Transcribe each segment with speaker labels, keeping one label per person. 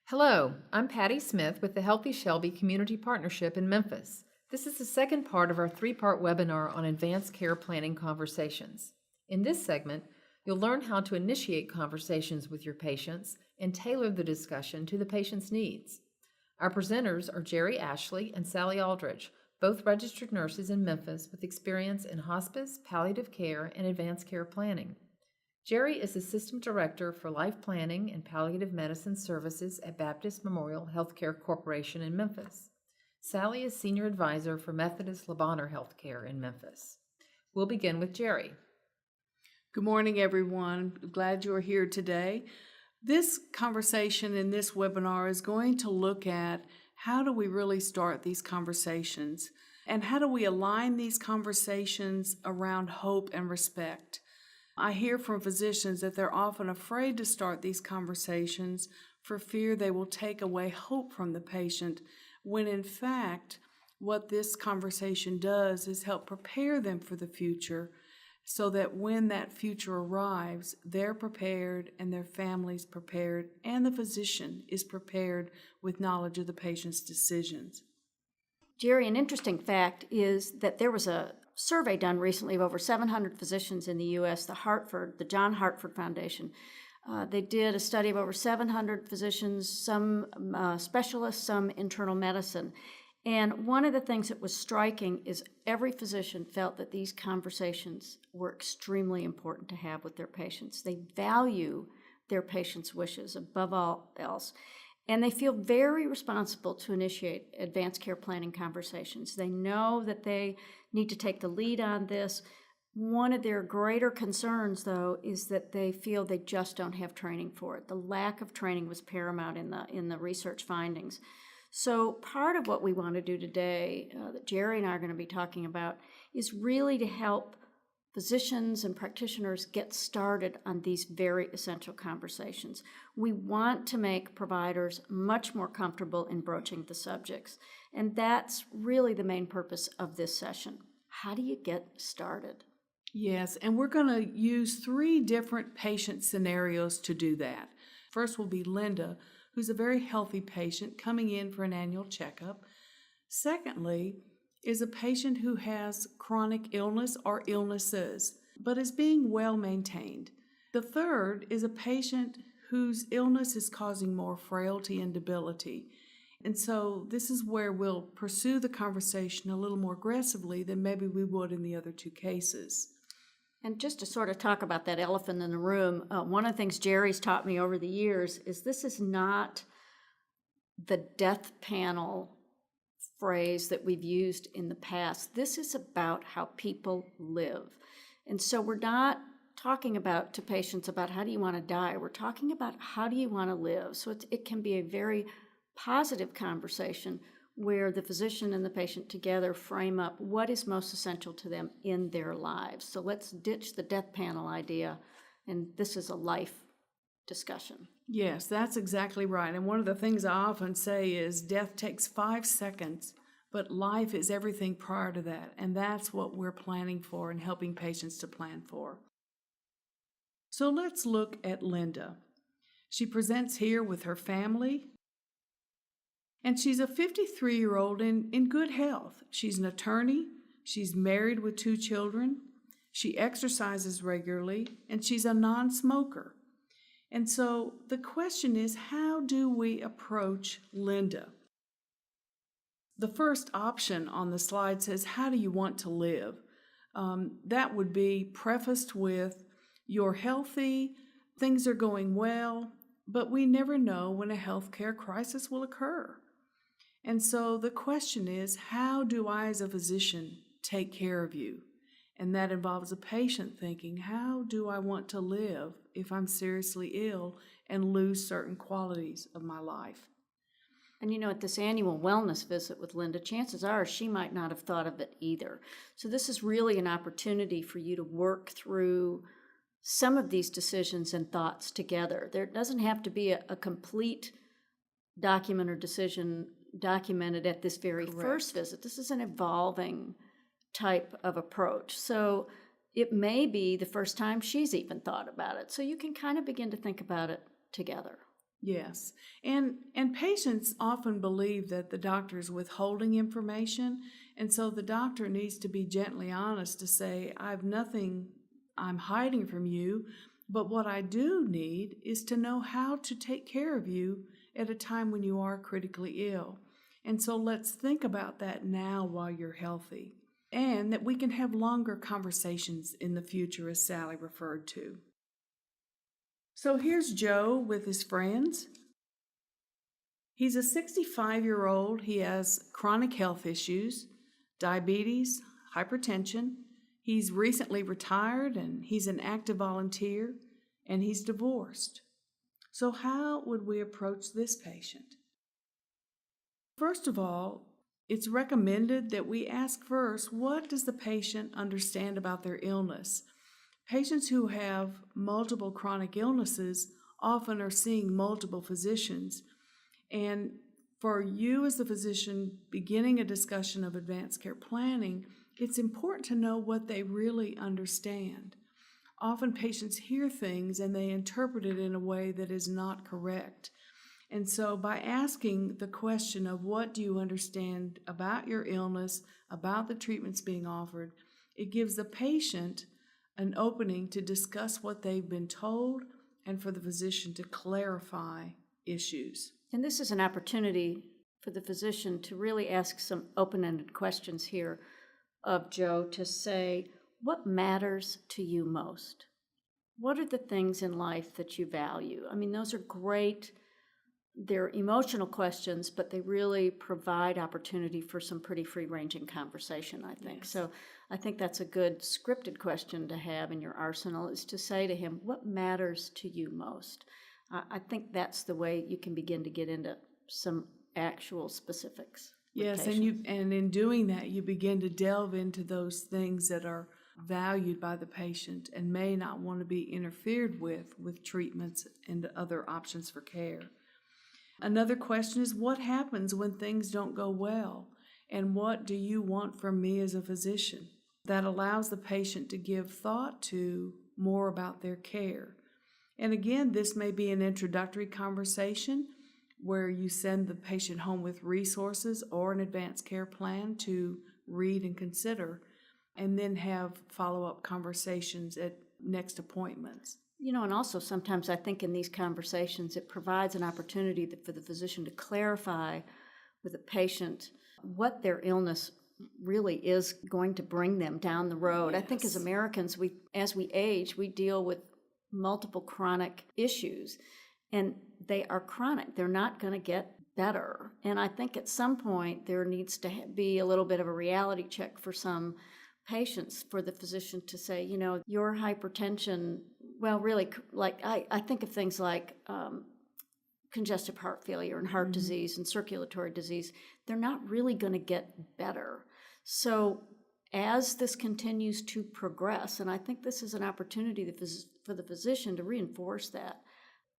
Speaker 1: Hello, I'm Patty Smith with the Healthy Shelby Community Partnership in Memphis. This is the second part of our three-part webinar on advanced care planning conversations. In this segment, you'll learn how to initiate conversations with your patients and tailor the discussion to the patient's needs. Our presenters are Jerry Ashley and Sally Aldridge, both registered nurses in Memphis with experience in hospice, palliative care, and advanced care planning. Jerry is Assistant Director for Life Planning and Palliative Medicine Services at Baptist Memorial Healthcare Corporation in Memphis. Sally is Senior Advisor for Methodist Le Bonheur Healthcare in Memphis. We'll begin with Jerry.
Speaker 2: Good morning, everyone. Glad you're here today. This conversation in this webinar is going to look at how do we really start these conversations and how do we align these conversations around hope and respect. I hear from physicians that they're often afraid to start these conversations for fear they will take away hope from the patient, when in fact, what this conversation does is help prepare them for the future so that when that future arrives, they're prepared and their family's prepared and the physician is prepared with knowledge of the patient's decisions.
Speaker 3: Jerry, an interesting fact is that there was a survey done recently of over 700 physicians in the U.S., the John Hartford Foundation. They did a study of over 700 physicians, some specialists, some internal medicine. And one of the things that was striking is every physician felt that these conversations were extremely important to have with their patients. They value their patients' wishes above all else. And they feel very responsible to initiate advanced care planning conversations. They know that they need to take the lead on this. One of their greater concerns, though, is that they feel they just don't have training for it. The lack of training was paramount in the research findings. So part of what we want to do today, that Jerry and I are going to be talking about, is really to help physicians and practitioners get started on these very essential conversations. We want to make providers much more comfortable in broaching the subjects, and that's really the main purpose of this session. How do you get started?
Speaker 2: Yes, and we're going to use 3 different patient scenarios to do that. First will be Linda, who's a very healthy patient coming in for an annual checkup. Secondly, is a patient who has chronic illness or illnesses, but is being well maintained. The third is a patient whose illness is causing more frailty and debility. And so this is where we'll pursue the conversation a little more aggressively than maybe we would in the other 2 cases.
Speaker 3: And just to sort of talk about that elephant in the room, one of the things Jerry's taught me over the years is this is not the death panel phrase that we've used in the past. This is about how people live. And so we're not talking about to patients about how do you want to die. We're talking about how do you want to live. So it can be a very positive conversation where the physician and the patient together frame up what is most essential to them in their lives. So let's ditch the death panel idea, and this is a life discussion.
Speaker 2: Yes, that's exactly right. And one of the things I often say is death takes 5 seconds, but life is everything prior to that. And that's what we're planning for and helping patients to plan for. So let's look at Linda. She presents here with her family, and she's a 53-year-old in good health. She's an attorney, she's married with 2 children, she exercises regularly, and she's a non-smoker. And so the question is, how do we approach Linda? The first option on the slide says, how do you want to live? That would be prefaced with, you're healthy, things are going well, but we never know when a healthcare crisis will occur. And so the question is, how do I as a physician take care of you? And that involves a patient thinking, how do I want to live if I'm seriously ill and lose certain qualities of my life?
Speaker 3: And at this annual wellness visit with Linda, chances are she might not have thought of it either. So this is really an opportunity for you to work through some of these decisions and thoughts together. There doesn't have to be a complete document or decision documented at this very
Speaker 2: Correct.
Speaker 3: First visit. This is an evolving type of approach. So it may be the first time she's even thought about it. So you can kind of begin to think about it together.
Speaker 2: Yes. And patients often believe that the doctor is withholding information, and so the doctor needs to be gently honest to say, I've nothing I'm hiding from you, but what I do need is to know how to take care of you at a time when you are critically ill. And so let's think about that now while you're healthy, and that we can have longer conversations in the future, as Sally referred to. So here's Joe with his friends. He's a 65-year-old. He has chronic health issues, diabetes, hypertension. He's recently retired, and he's an active volunteer, and he's divorced. So how would we approach this patient? First of all, it's recommended that we ask first, what does the patient understand about their illness? Patients who have multiple chronic illnesses often are seeing multiple physicians. And for you as the physician beginning a discussion of advanced care planning, it's important to know what they really understand. Often patients hear things and they interpret it in a way that is not correct. And so by asking the question of what do you understand about your illness, about the treatments being offered, it gives the patient an opening to discuss what they've been told and for the physician to clarify issues.
Speaker 3: And this is an opportunity for the physician to really ask some open-ended questions here of Joe to say, what matters to you most? What are the things in life that you value? I mean, those are great. They're emotional questions, but they really provide opportunity for some pretty free-ranging conversation, I think.
Speaker 2: Yes.
Speaker 3: So I think that's a good scripted question to have in your arsenal, is to say to him, what matters to you most? I think that's the way you can begin to get into some actual specifics.
Speaker 2: Yes, and in doing that, you begin to delve into those things that are valued by the patient and may not want to be interfered with treatments and other options for care. Another question is, what happens when things don't go well? And what do you want from me as a physician? That allows the patient to give thought to more about their care. And again, this may be an introductory conversation where you send the patient home with resources or an advanced care plan to read and consider, and then have follow-up conversations at next appointments.
Speaker 3: You know, and also sometimes I think in these conversations it provides an opportunity for the physician to clarify with the patient what their illness really is going to bring them down the road.
Speaker 2: Yes.
Speaker 3: I think as Americans, as we age, we deal with multiple chronic issues, and they are chronic. They're not going to get better. And I think at some point there needs to be a little bit of a reality check for some patients, for the physician to say, you know, your hypertension, well, really, like I think of things like congestive heart failure and heart disease and circulatory disease. They're not really going to get better. So as this continues to progress, and I think this is an opportunity for the physician to reinforce that,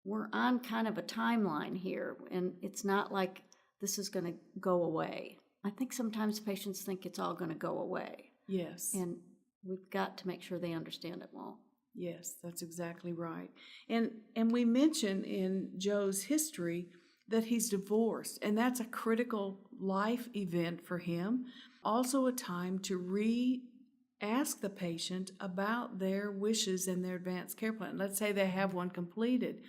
Speaker 3: we're on kind of a timeline here, and it's not like this is going to go away. I think sometimes patients think it's all going to go away.
Speaker 2: Yes.
Speaker 3: And we've got to make sure they understand it won't.
Speaker 2: Yes, that's exactly right. And we mentioned in Joe's history that he's divorced, and that's a critical life event for him. Also a time to ask the patient about their wishes and their advanced care plan. Let's say they have one completed.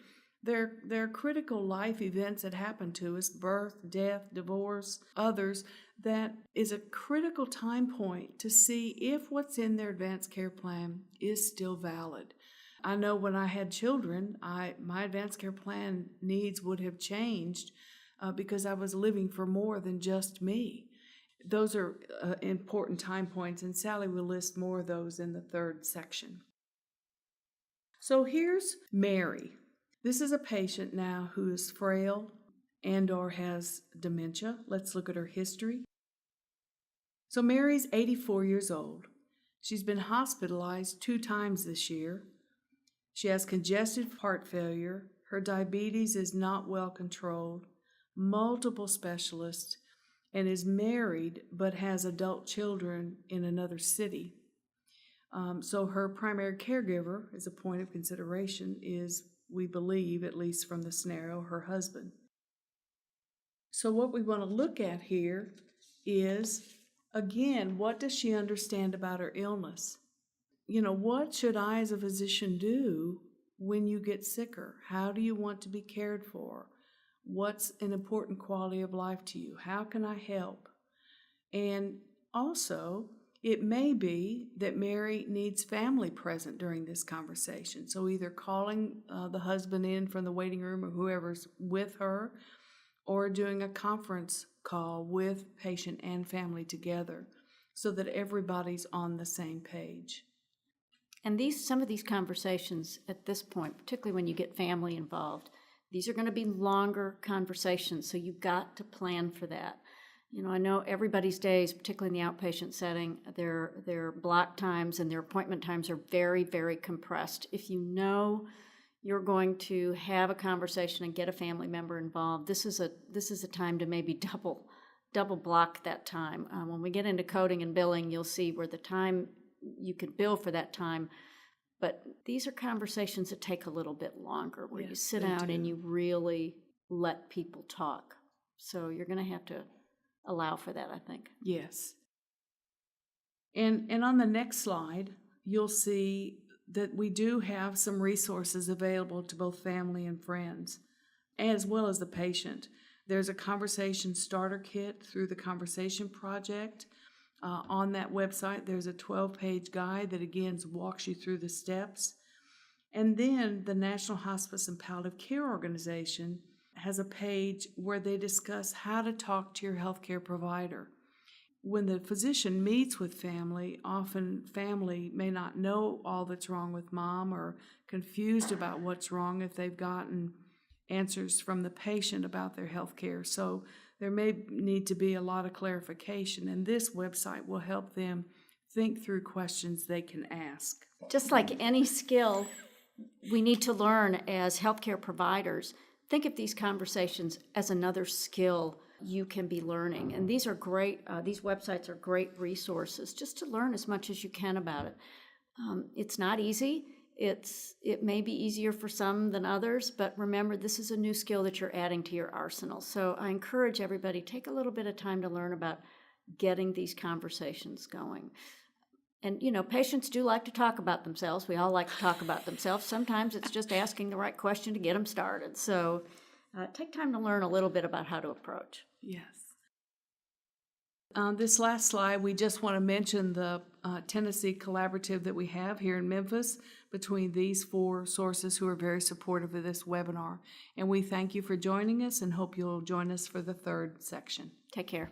Speaker 2: There are critical life events that happen to us, birth, death, divorce, others, that is a critical time point to see if what's in their advanced care plan is still valid. I know when I had children, my advanced care plan needs would have changed because I was living for more than just me. Those are important time points, and Sally will list more of those in the third section. So here's Mary. This is a patient now who is frail and or has dementia. Let's look at her history. So Mary's 84 years old. She's been hospitalized 2 times this year. She has congestive heart failure. Her diabetes is not well controlled, multiple specialists, and is married but has adult children in another city. So her primary caregiver, as a point of consideration, is we believe, at least from the scenario, her husband. So what we want to look at here is, again, what does she understand about her illness? You know, what should I as a physician do when you get sicker? How do you want to be cared for? What's an important quality of life to you? How can I help? And also, it may be that Mary needs family present during this conversation. So either calling the husband in from the waiting room or whoever's with her, or doing a conference call with patient and family together so that everybody's on the same page.
Speaker 3: And some of these conversations at this point, particularly when you get family involved, these are going to be longer conversations, so you've got to plan for that. You know, I know everybody's days, particularly in the outpatient setting, their block times and their appointment times are very, very compressed. If you know you're going to have a conversation and get a family member involved, this is a time to maybe double block that time. When we get into coding and billing, you'll see where the time you can bill for that time, but these are conversations that take a little bit longer, where you sit down and you really let people talk. So you're going to have to allow for that, I think.
Speaker 2: Yes. And on the next slide, you'll see that we do have some resources available to both family and friends, as well as the patient. There's a conversation starter kit through the Conversation Project. On that website, there's a 12-page guide that, again, walks you through the steps. And then the National Hospice and Palliative Care Organization has a page where they discuss how to talk to your healthcare provider. When the physician meets with family, often family may not know all that's wrong with mom, or confused about what's wrong if they've gotten answers from the patient about their health care. So there may need to be a lot of clarification, and this website will help them think through questions they can ask.
Speaker 3: Just like any skill we need to learn as healthcare providers, think of these conversations as another skill you can be learning. And these are great, these websites are great resources just to learn as much as you can about it. It's not easy. It may be easier for some than others, but remember, this is a new skill that you're adding to your arsenal. So I encourage everybody, take a little bit of time to learn about getting these conversations going. And, you know, patients do like to talk about themselves. We all like to talk about themselves. Sometimes it's just asking the right question to get them started. So take time to learn a little bit about how to approach.
Speaker 2: Yes. On this last slide, we just want to mention the Tennessee collaborative that we have here in Memphis between these 4 sources who are very supportive of this webinar. And we thank you for joining us and hope you'll join us for the 3rd section.
Speaker 3: Take care.